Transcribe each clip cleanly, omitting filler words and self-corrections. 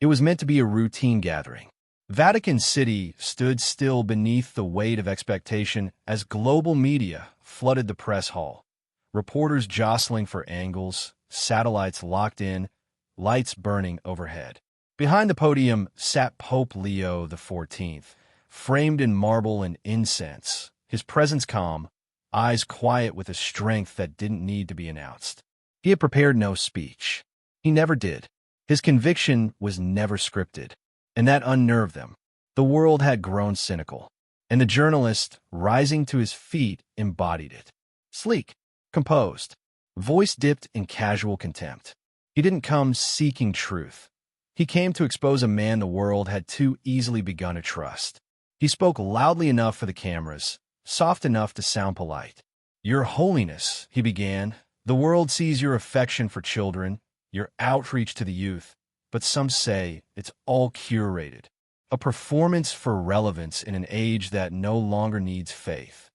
It was meant to be a routine gathering. Vatican City stood still beneath the weight of expectation as global media flooded the press hall. Reporters jostling for angles, satellites locked in, lights burning overhead. Behind the podium sat Pope Leo XIV, framed in marble and incense, his presence calm, eyes quiet with a strength that didn't need to be announced. He had prepared no speech. He never did. His conviction was never scripted, and that unnerved them. The world had grown cynical, and the journalist, rising to his feet, embodied it. Sleek, composed, voice dipped in casual contempt. He didn't come seeking truth. He came to expose a man the world had too easily begun to trust. He spoke loudly enough for the cameras, soft enough to sound polite. "Your Holiness," he began, "the world sees your affection for children, your outreach to the youth, but some say it's all curated. A performance for relevance in an age that no longer needs faith."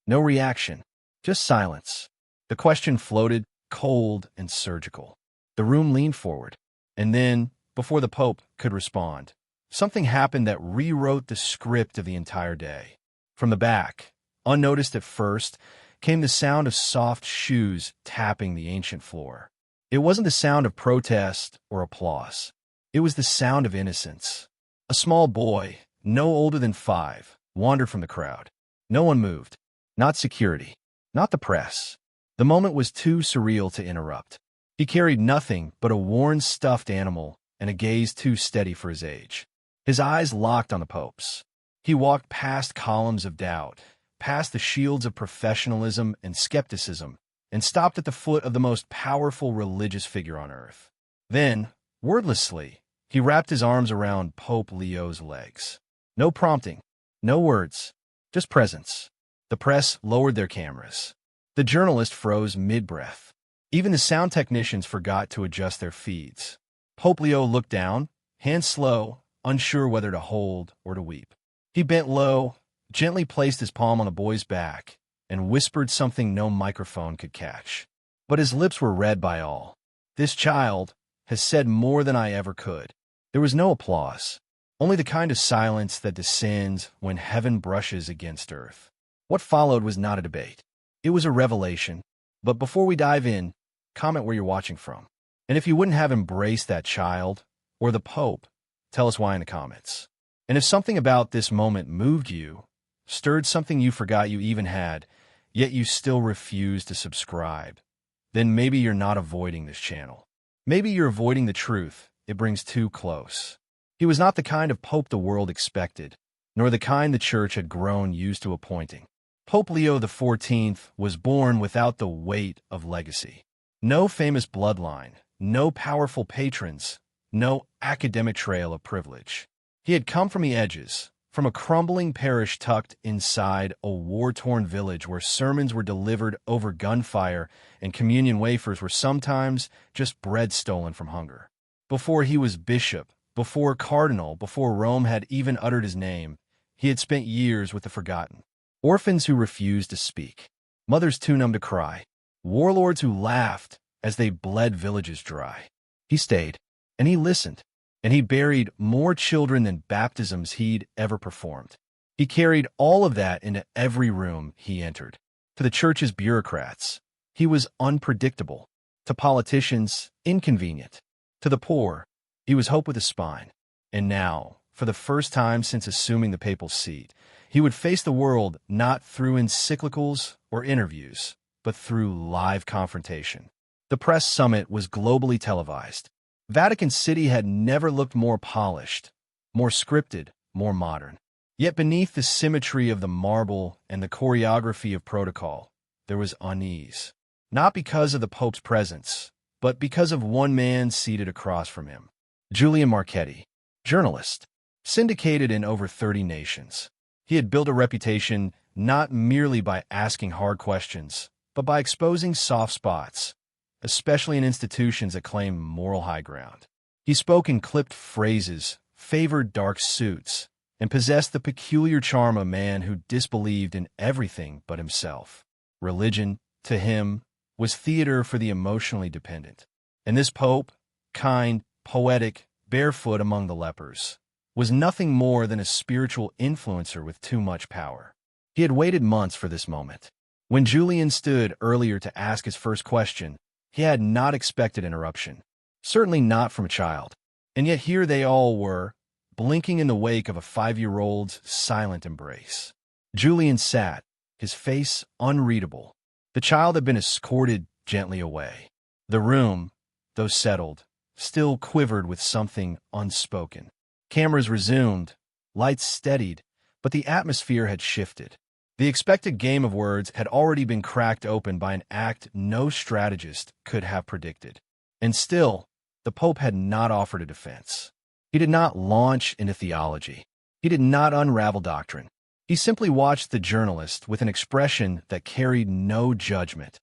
No reaction, just silence. The question floated, cold and surgical. The room leaned forward, and then, before the Pope could respond, something happened that rewrote the script of the entire day. From the back, unnoticed at first, came the sound of soft shoes tapping the ancient floor. It wasn't the sound of protest or applause. It was the sound of innocence. A small boy, no older than 5, wandered from the crowd. No one moved. Not security. Not the press. The moment was too surreal to interrupt. He carried nothing but a worn stuffed animal and a gaze too steady for his age. His eyes locked on the Pope's. He walked past columns of doubt, past the shields of professionalism and skepticism, and stopped at the foot of the most powerful religious figure on earth. Then, wordlessly, he wrapped his arms around Pope Leo's legs. No prompting, no words, just presence. The press lowered their cameras. The journalist froze mid-breath. Even the sound technicians forgot to adjust their feeds. Pope Leo looked down, hands slow, unsure whether to hold or to weep. He bent low, gently placed his palm on the boy's back, and whispered something no microphone could catch. But his lips were read by all. "This child has said more than I ever could." There was no applause, only the kind of silence that descends when heaven brushes against earth. What followed was not a debate. It was a revelation. But before we dive in, comment where you're watching from. And if you wouldn't have embraced that child, or the Pope, tell us why in the comments. And if something about this moment moved you, stirred something you forgot you even had, yet you still refuse to subscribe, then maybe you're not avoiding this channel. Maybe you're avoiding the truth it brings too close. He was not the kind of Pope the world expected, nor the kind the Church had grown used to appointing. Pope Leo XIV was born without the weight of legacy. No famous bloodline, no powerful patrons, no academic trail of privilege. He had come from the edges, from a crumbling parish tucked inside a war-torn village where sermons were delivered over gunfire and communion wafers were sometimes just bread stolen from hunger. Before he was bishop, before cardinal, before Rome had even uttered his name, he had spent years with the forgotten. Orphans who refused to speak, mothers too numb to cry, warlords who laughed as they bled villages dry. He stayed, and he listened, and he buried more children than baptisms he'd ever performed. He carried all of that into every room he entered. To the Church's bureaucrats, he was unpredictable. To politicians, inconvenient. To the poor, he was hope with a spine. And now, for the first time since assuming the papal seat, he would face the world not through encyclicals or interviews, but through live confrontation. The press summit was globally televised. Vatican City had never looked more polished, more scripted, more modern. Yet beneath the symmetry of the marble and the choreography of protocol, there was unease. Not because of the Pope's presence, but because of one man seated across from him. Julian Marchetti, journalist, syndicated in over 30 nations. He had built a reputation not merely by asking hard questions, but by exposing soft spots, especially in institutions that claim moral high ground. He spoke in clipped phrases, favored dark suits, and possessed the peculiar charm of a man who disbelieved in everything but himself. Religion, to him, was theater for the emotionally dependent. And this Pope, kind, poetic, barefoot among the lepers, was nothing more than a spiritual influencer with too much power. He had waited months for this moment. When Julian stood earlier to ask his first question, he had not expected interruption. Certainly not from a child. And yet here they all were, blinking in the wake of a 5-year-old's silent embrace. Julian sat, his face unreadable. The child had been escorted gently away. The room, though settled, still quivered with something unspoken. Cameras resumed, lights steadied, but the atmosphere had shifted. The expected game of words had already been cracked open by an act no strategist could have predicted. And still, the Pope had not offered a defense. He did not launch into theology. He did not unravel doctrine. He simply watched the journalist with an expression that carried no judgment,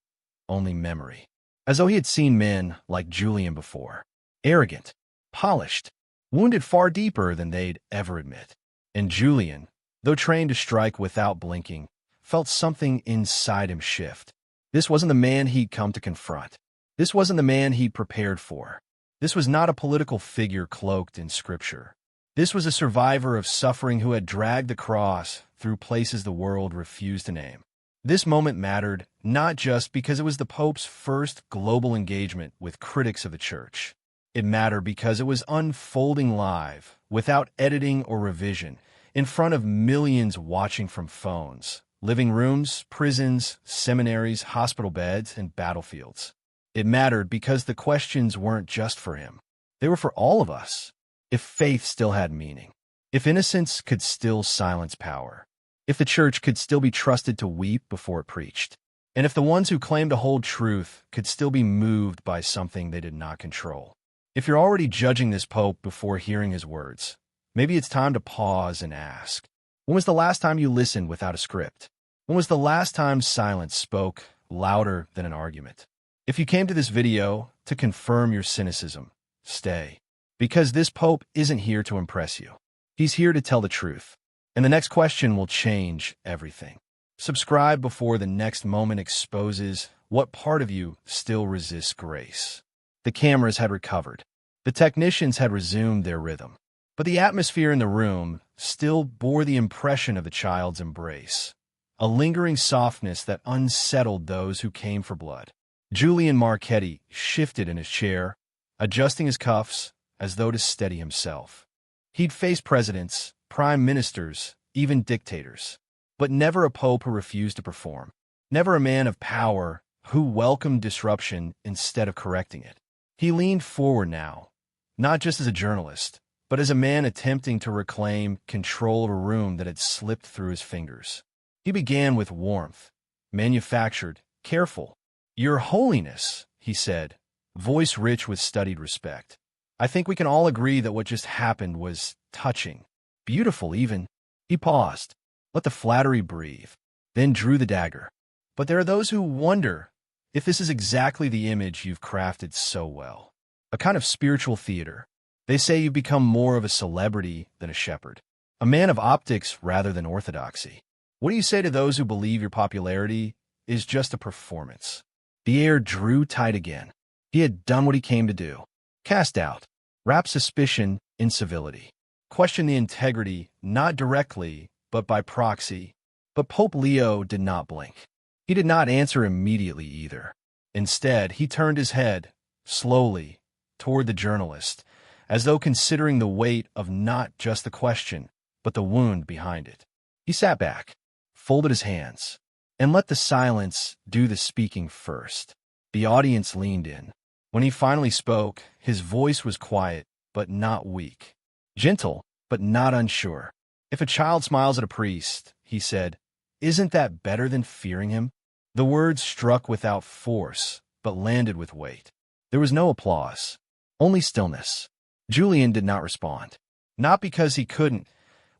only memory. As though he had seen men like Julian before. Arrogant, polished, wounded far deeper than they'd ever admit. And Julian, though trained to strike without blinking, felt something inside him shift. This wasn't the man he'd come to confront. This wasn't the man he'd prepared for. This was not a political figure cloaked in scripture. This was a survivor of suffering who had dragged the cross through places the world refused to name. This moment mattered not just because it was the Pope's first global engagement with critics of the Church. It mattered because it was unfolding live, without editing or revision, in front of millions watching from phones, living rooms, prisons, seminaries, hospital beds, and battlefields. It mattered because the questions weren't just for him. They were for all of us. If faith still had meaning, if innocence could still silence power, if the Church could still be trusted to weep before it preached, and if the ones who claimed to hold truth could still be moved by something they did not control. If you're already judging this Pope before hearing his words, maybe it's time to pause and ask, when was the last time you listened without a script? When was the last time silence spoke louder than an argument? If you came to this video to confirm your cynicism, stay. Because this Pope isn't here to impress you. He's here to tell the truth. And the next question will change everything. Subscribe before the next moment exposes what part of you still resists grace. The cameras had recovered. The technicians had resumed their rhythm. But the atmosphere in the room still bore the impression of the child's embrace, a lingering softness that unsettled those who came for blood. Julian Marchetti shifted in his chair, adjusting his cuffs as though to steady himself. He'd faced presidents, prime ministers, even dictators, but never a pope who refused to perform. Never a man of power who welcomed disruption instead of correcting it. He leaned forward now, not just as a journalist, but as a man attempting to reclaim control of a room that had slipped through his fingers. He began with warmth, manufactured, careful. "Your Holiness," he said, voice rich with studied respect. "I think we can all agree that what just happened was touching, beautiful even." He paused, let the flattery breathe, then drew the dagger. "But there are those who wonder if this is exactly the image you've crafted so well. A kind of spiritual theater. They say you've become more of a celebrity than a shepherd, a man of optics rather than orthodoxy. What do you say to those who believe your popularity is just a performance?" The air drew tight again. He had done what he came to do. Cast doubt, wrap suspicion in civility, question the integrity not directly but by proxy. But Pope Leo did not blink. He did not answer immediately either. Instead, he turned his head, slowly, toward the journalist, as though considering the weight of not just the question, but the wound behind it. He sat back, folded his hands, and let the silence do the speaking first. The audience leaned in. When he finally spoke, his voice was quiet, but not weak. Gentle, but not unsure. "If a child smiles at a priest," he said, "isn't that better than fearing him?" The words struck without force, but landed with weight. There was no applause, only stillness. Julian did not respond. Not because he couldn't,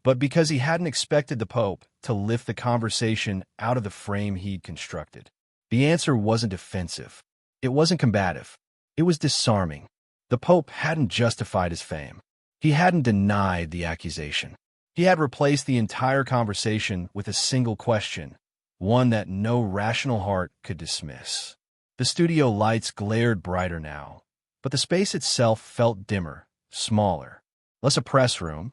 but because he hadn't expected the Pope to lift the conversation out of the frame he'd constructed. The answer wasn't defensive. It wasn't combative. It was disarming. The Pope hadn't justified his fame. He hadn't denied the accusation. He had replaced the entire conversation with a single question, one that no rational heart could dismiss. The studio lights glared brighter now, but the space itself felt dimmer, smaller. Less a press room,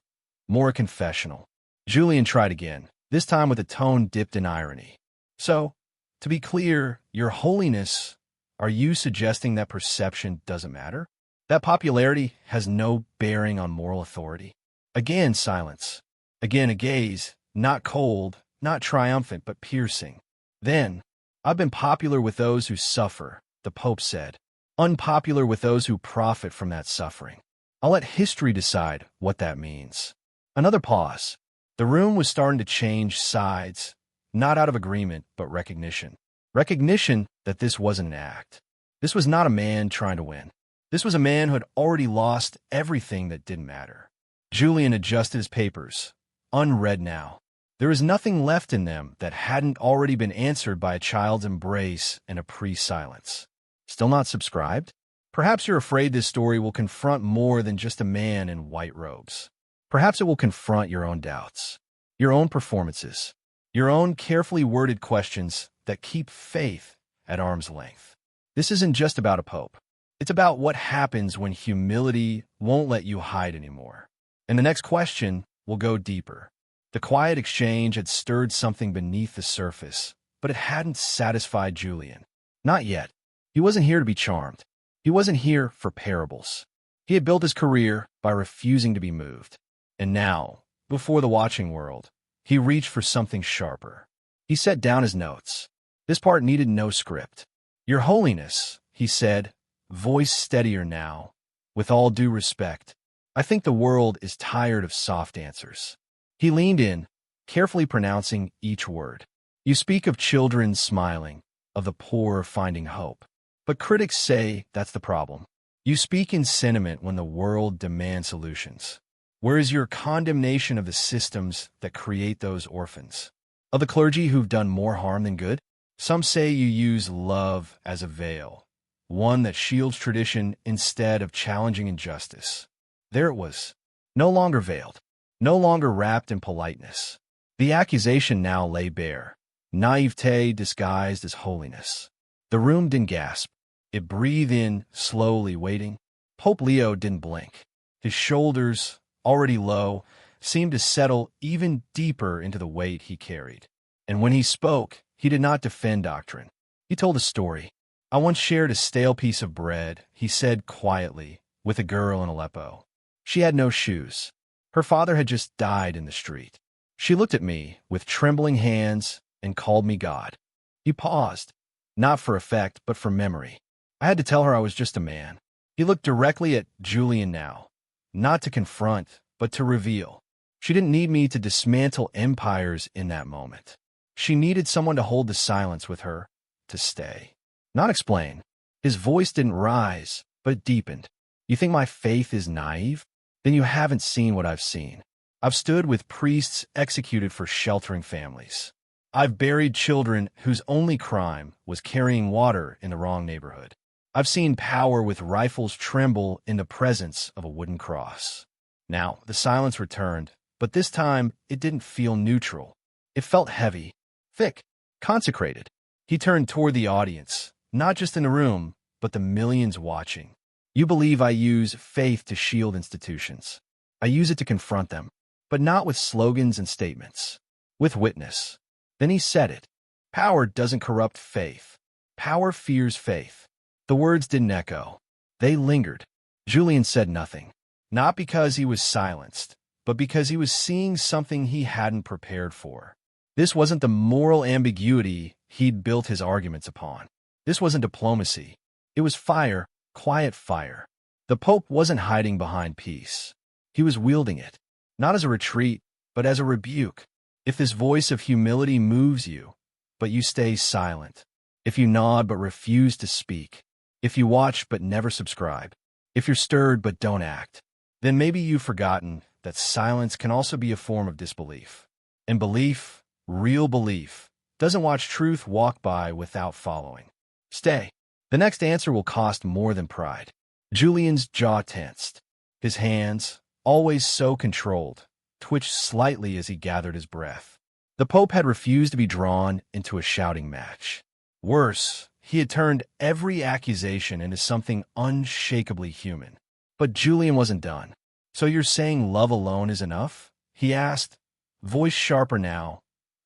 more a confessional. Julian tried again, this time with a tone dipped in irony. So, to be clear, Your Holiness, are you suggesting that perception doesn't matter? That popularity has no bearing on moral authority? Again, silence. Again, a gaze, not cold, not triumphant, but piercing. Then, I've been popular with those who suffer, the Pope said. Unpopular with those who profit from that suffering. I'll let history decide what that means. Another pause. The room was starting to change sides, not out of agreement, but recognition. Recognition that this wasn't an act. This was not a man trying to win. This was a man who had already lost everything that didn't matter. Julian adjusted his papers, unread now. There was nothing left in them that hadn't already been answered by a child's embrace and a priest's silence. Still not subscribed? Perhaps you're afraid this story will confront more than just a man in white robes. Perhaps it will confront your own doubts, your own performances, your own carefully worded questions that keep faith at arm's length. This isn't just about a pope. It's about what happens when humility won't let you hide anymore. And the next question will go deeper. The quiet exchange had stirred something beneath the surface, but it hadn't satisfied Julian. Not yet. He wasn't here to be charmed. He wasn't here for parables. He had built his career by refusing to be moved. And now, before the watching world, he reached for something sharper. He set down his notes. This part needed no script. Your Holiness, he said, voice steadier now. With all due respect, I think the world is tired of soft answers. He leaned in, carefully pronouncing each word. You speak of children smiling, of the poor finding hope. But critics say that's the problem. You speak in sentiment when the world demands solutions. Where is your condemnation of the systems that create those orphans? Of the clergy who've done more harm than good? Some say you use love as a veil, one that shields tradition instead of challenging injustice. There it was, no longer veiled, no longer wrapped in politeness. The accusation now lay bare, naivete disguised as holiness. The room didn't gasp. It breathed in, slowly waiting. Pope Leo didn't blink. His shoulders, already low, seemed to settle even deeper into the weight he carried. And when he spoke, he did not defend doctrine. He told a story. I once shared a stale piece of bread, he said quietly, with a girl in Aleppo. She had no shoes. Her father had just died in the street. She looked at me with trembling hands and called me God. He paused, not for effect, but for memory. I had to tell her I was just a man. He looked directly at Julian now, not to confront, but to reveal. She didn't need me to dismantle empires in that moment. She needed someone to hold the silence with her, to stay. Not explain. His voice didn't rise, but it deepened. You think my faith is naive? Then you haven't seen what I've seen. I've stood with priests executed for sheltering families. I've buried children whose only crime was carrying water in the wrong neighborhood. I've seen power with rifles tremble in the presence of a wooden cross. Now, the silence returned, but this time it didn't feel neutral. It felt heavy, thick, consecrated. He turned toward the audience, not just in the room, but the millions watching. You believe I use faith to shield institutions. I use it to confront them, but not with slogans and statements, with witness. Then he said it. Power doesn't corrupt faith. Power fears faith. The words didn't echo. They lingered. Julian said nothing, not because he was silenced, but because he was seeing something he hadn't prepared for. This wasn't the moral ambiguity he'd built his arguments upon. This wasn't diplomacy. It was fire, quiet fire. The Pope wasn't hiding behind peace. He was wielding it, not as a retreat, but as a rebuke. If this voice of humility moves you, but you stay silent, if you nod but refuse to speak, if you watch but never subscribe, if you're stirred but don't act, then maybe you've forgotten that silence can also be a form of disbelief. And belief, real belief, doesn't watch truth walk by without following. Stay. The next answer will cost more than pride. Julian's jaw tensed. His hands, always so controlled, twitched slightly as he gathered his breath. The Pope had refused to be drawn into a shouting match. Worse, he had turned every accusation into something unshakably human. But Julian wasn't done. "So you're saying love alone is enough?" he asked, voice sharper now,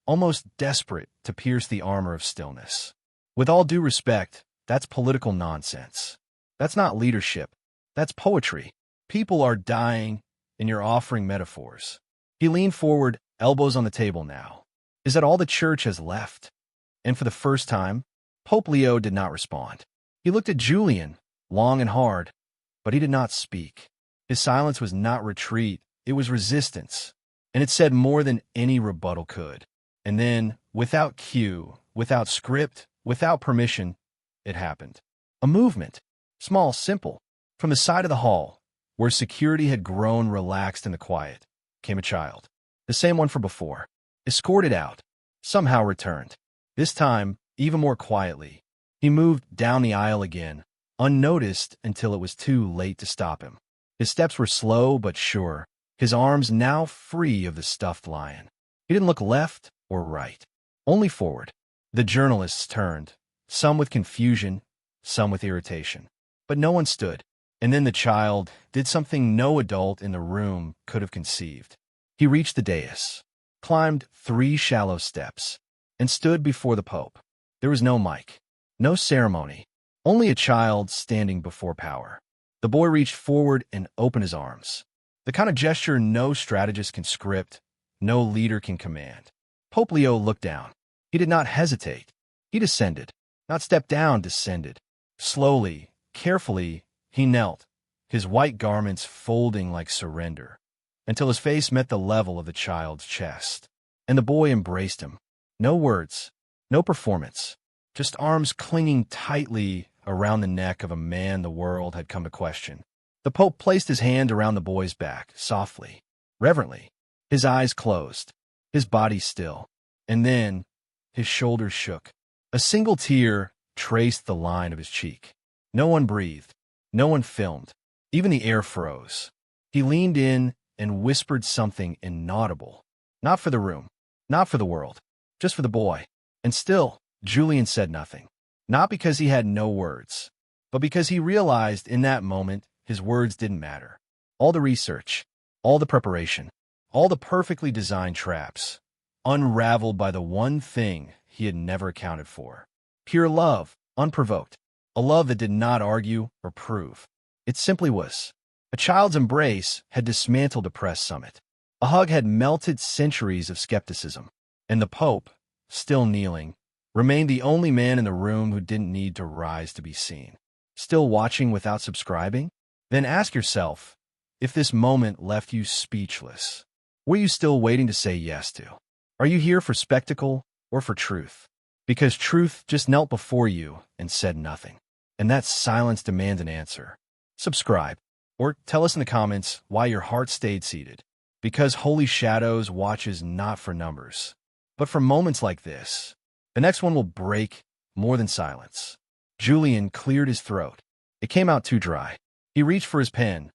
almost desperate to pierce the armor of stillness. "With all due respect, that's political nonsense. That's not leadership. That's poetry. People are dying, and you're offering metaphors." He leaned forward, elbows on the table now. "Is that all the church has left?" And for the first time, Pope Leo did not respond. He looked at Julian, long and hard, but he did not speak. His silence was not retreat, it was resistance, and it said more than any rebuttal could. And then, without cue, without script, without permission, it happened. A movement, small, simple. From the side of the hall, where security had grown relaxed in the quiet, came a child. The same one from before. Escorted out, somehow returned. This time, even more quietly. He moved down the aisle again, unnoticed until it was too late to stop him. His steps were slow but sure, his arms now free of the stuffed lion. He didn't look left or right, only forward. The journalists turned, some with confusion, some with irritation. But no one stood. And then the child did something no adult in the room could have conceived. He reached the dais, climbed 3 shallow steps, and stood before the Pope. There was no mic, no ceremony, only a child standing before power. The boy reached forward and opened his arms. The kind of gesture no strategist can script, no leader can command. Pope Leo looked down. He did not hesitate. He descended, not stepped down, descended. Slowly, carefully, he knelt, his white garments folding like surrender, until his face met the level of the child's chest. And the boy embraced him. No words, no performance, just arms clinging tightly around the neck of a man the world had come to question. The Pope placed his hand around the boy's back, softly, reverently, his eyes closed, his body still. And then his shoulders shook. A single tear traced the line of his cheek. No one breathed. No one filmed. Even the air froze. He leaned in and whispered something inaudible. Not for the room. Not for the world. Just for the boy. And still, Julian said nothing. Not because he had no words, but because he realized in that moment his words didn't matter. All the research, all the preparation, all the perfectly designed traps, unraveled by the one thing he had never accounted for. Pure love, unprovoked. A love that did not argue or prove. It simply was. A child's embrace had dismantled a press summit. A hug had melted centuries of skepticism. And the Pope, still kneeling, remained the only man in the room who didn't need to rise to be seen. Still watching without subscribing? Then ask yourself, if this moment left you speechless, were you still waiting to say yes to? Are you here for spectacle or for truth? Because truth just knelt before you and said nothing. And that silence demands an answer. Subscribe, or tell us in the comments why your heart stayed seated. Because Holy Shadows watches not for numbers, but for moments like this. The next one will break more than silence. Julian cleared his throat. It came out too dry. He reached for his pen,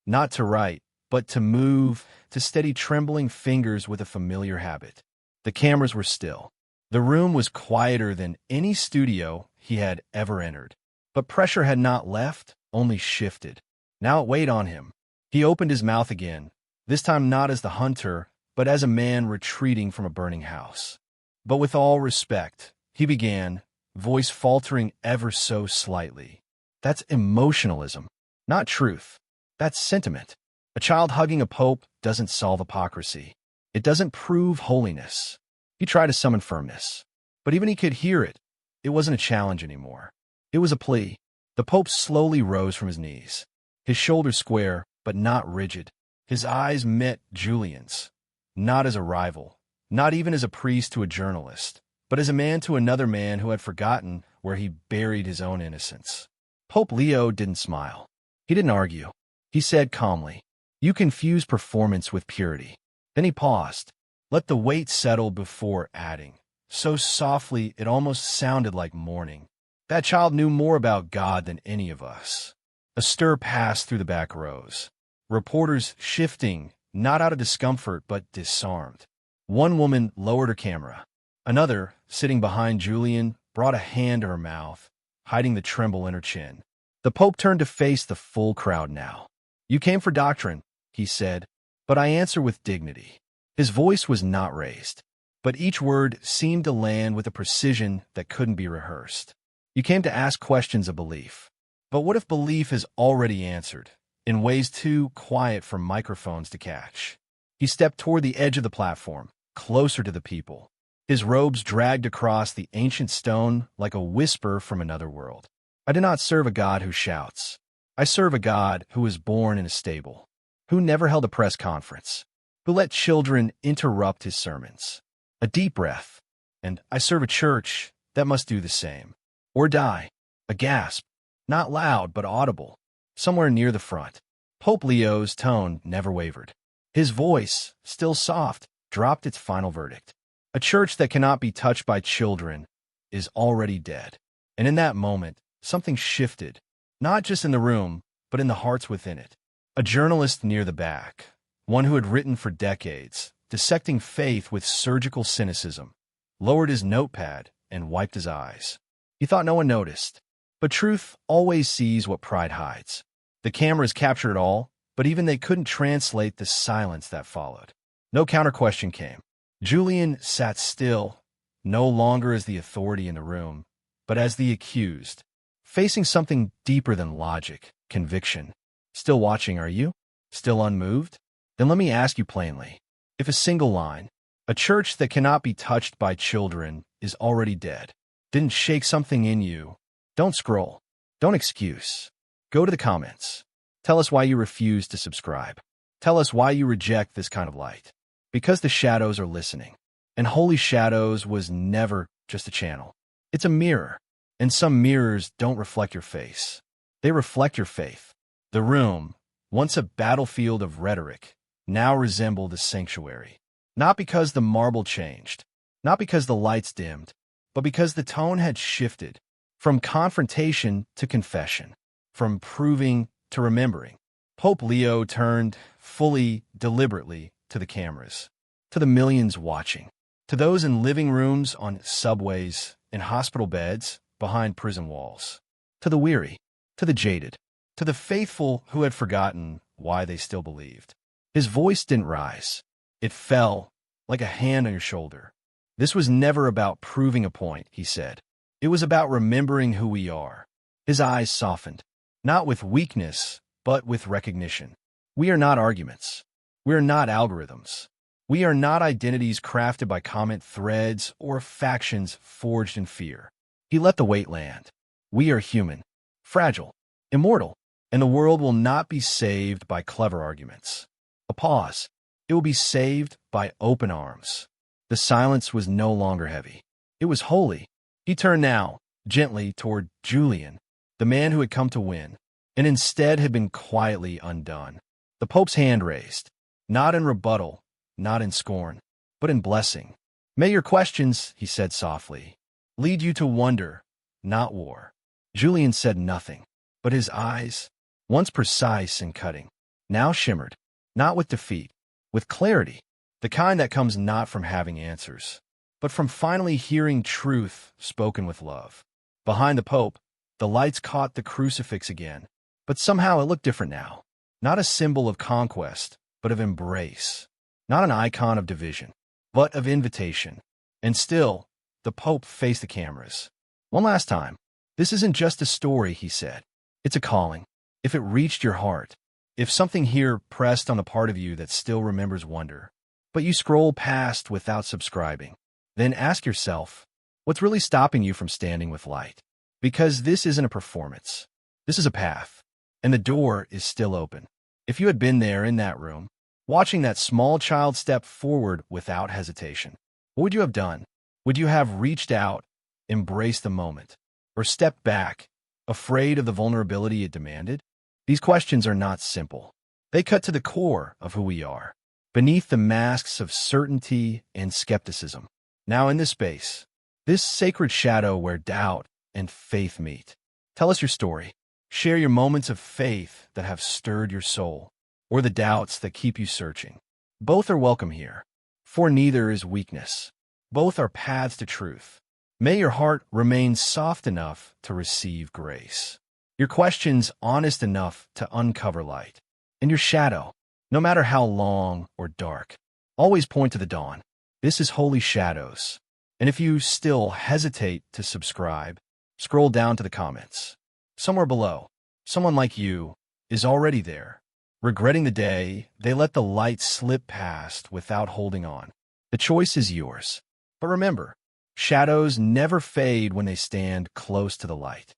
not to write, but to move, to steady trembling fingers with a familiar habit. The cameras were still. The room was quieter than any studio he had ever entered. But pressure had not left, only shifted. Now it weighed on him. He opened his mouth again, this time not as the hunter, but as a man retreating from a burning house. But with all respect, he began, voice faltering ever so slightly. That's emotionalism, not truth. That's sentiment. A child hugging a pope doesn't solve hypocrisy. It doesn't prove holiness. He tried to summon firmness, but even he could hear it. It wasn't a challenge anymore. It was a plea. The Pope slowly rose from his knees, his shoulders square, but not rigid. His eyes met Julian's, not as a rival, not even as a priest to a journalist, but as a man to another man who had forgotten where he buried his own innocence. Pope Leo didn't smile. He didn't argue. He said calmly, "You confuse performance with purity." Then he paused, let the weight settle before adding, so softly it almost sounded like mourning. That child knew more about God than any of us. A stir passed through the back rows. Reporters shifting, not out of discomfort, but disarmed. One woman lowered her camera. Another, sitting behind Julian, brought a hand to her mouth, hiding the tremble in her chin. The Pope turned to face the full crowd now. You came for doctrine, he said, but I answer with dignity. His voice was not raised, but each word seemed to land with a precision that couldn't be rehearsed. You came to ask questions of belief. But what if belief is already answered, in ways too quiet for microphones to catch? He stepped toward the edge of the platform, closer to the people. His robes dragged across the ancient stone like a whisper from another world. I do not serve a God who shouts. I serve a God who was born in a stable, who never held a press conference, who let children interrupt his sermons. A deep breath, and I serve a church that must do the same. Or die. A gasp, not loud but audible, somewhere near the front. Pope Leo's tone never wavered. His voice, still soft, dropped its final verdict. A church that cannot be touched by children is already dead. And in that moment, something shifted, not just in the room, but in the hearts within it. A journalist near the back, one who had written for decades, dissecting faith with surgical cynicism, lowered his notepad and wiped his eyes. He thought no one noticed. But truth always sees what pride hides. The cameras captured it all, but even they couldn't translate the silence that followed. No counter-question came. Julian sat still, no longer as the authority in the room, but as the accused, facing something deeper than logic, conviction. Still watching, are you? Still unmoved? Then let me ask you plainly. If a single line, a church that cannot be touched by children, is already dead, didn't shake something in you, don't scroll. Don't excuse. Go to the comments. Tell us why you refuse to subscribe. Tell us why you reject this kind of light. Because the shadows are listening. And Holy Shadows was never just a channel. It's a mirror. And some mirrors don't reflect your face. They reflect your faith. The room, once a battlefield of rhetoric, now resembled a sanctuary. Not because the marble changed, not because the lights dimmed, but because the tone had shifted from confrontation to confession, from proving to remembering. Pope Leo turned fully, deliberately to the cameras, to the millions watching, to those in living rooms, on subways, in hospital beds, behind prison walls, to the weary, to the jaded, to the faithful who had forgotten why they still believed. His voice didn't rise. It fell like a hand on your shoulder. This was never about proving a point, he said. It was about remembering who we are. His eyes softened, not with weakness, but with recognition. We are not arguments. We are not algorithms. We are not identities crafted by comment threads or factions forged in fear. He let the weight land. We are human, fragile, immortal, and the world will not be saved by clever arguments. A pause. It will be saved by open arms. The silence was no longer heavy. It was holy. He turned now, gently, toward Julian, the man who had come to win, and instead had been quietly undone. The Pope's hand raised, not in rebuttal, not in scorn, but in blessing. May your questions, he said softly, lead you to wonder, not war. Julian said nothing, but his eyes, once precise and cutting, now shimmered, not with defeat, with clarity, the kind that comes not from having answers, but from finally hearing truth spoken with love. Behind the Pope, the lights caught the crucifix again, but somehow it looked different now. Not a symbol of conquest, but of embrace. Not an icon of division, but of invitation. And still, the Pope faced the cameras. One last time. This isn't just a story, he said. It's a calling. If it reached your heart, if something here pressed on the part of you that still remembers wonder, but you scroll past without subscribing, then ask yourself, what's really stopping you from standing with light? Because this isn't a performance. This is a path, and the door is still open. If you had been there in that room, watching that small child step forward without hesitation, what would you have done? Would you have reached out, embraced the moment, or stepped back, afraid of the vulnerability it demanded? These questions are not simple. They cut to the core of who we are, beneath the masks of certainty and skepticism. Now in this space, this sacred shadow where doubt and faith meet. Tell us your story. Share your moments of faith that have stirred your soul, or the doubts that keep you searching. Both are welcome here, for neither is weakness. Both are paths to truth. May your heart remain soft enough to receive grace. Your questions honest enough to uncover light. And your shadow, no matter how long or dark, always point to the dawn. This is Holy Shadows. And if you still hesitate to subscribe, scroll down to the comments. Somewhere below, someone like you is already there, regretting the day they let the light slip past without holding on. The choice is yours. But remember, shadows never fade when they stand close to the light.